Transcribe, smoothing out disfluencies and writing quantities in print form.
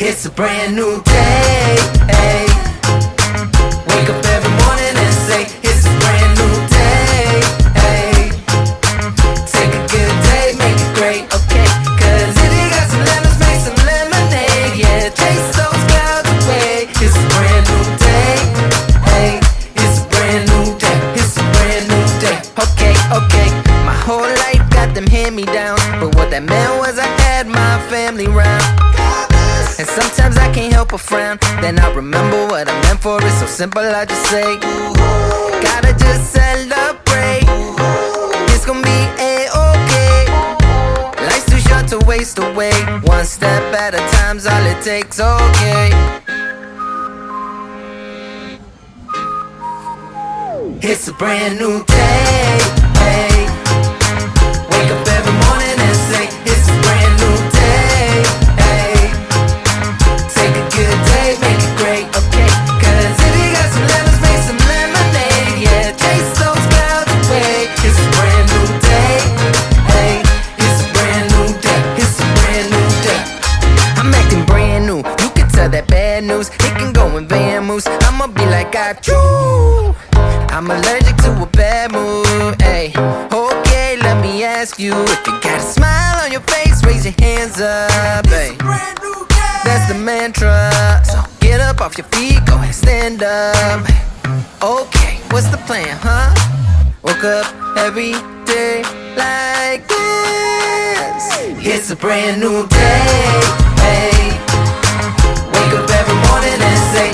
It's a brand new day, hey. Wake up every morning and say, it's a brand new day, hey. Take a good day, make it great, okay. Cause if you got some lemons, make some lemonade, yeah. Chase those clouds away. It's a brand new day, hey. It's a brand new day, it's a brand new day, okay, okay. My whole life got them hand-me-downs, but what that meant was I had my family round. And sometimes I can't help but frown. Then I remember what I meant for. It's so simple, I just say, gotta just celebrate. It's gonna be A-okay. Life's too short to waste away. One step at a time's all it takes, okay. It's a brand new day, hey. Wake up every morning and say, it's a brand new day, hey. Take a good day, make it great, okay. Cause if you got some lemons, make some lemonade, yeah. Chase those clouds away. It's a brand new day, hey. It's a brand new day, it's a brand new day. I'm acting brand new, you can tell that bad news. It can go in van moves, I'ma be like I chew. I'm allergic to a bad mood, ayy. Okay, let me ask you, if you got a smile on your face, raise your hands up, ayy. That's the mantra, so get up off your feet, go ahead, stand up. Okay, what's the plan, huh? Woke up every day like this. It's a brand new day, hey. Wake up every morning and say,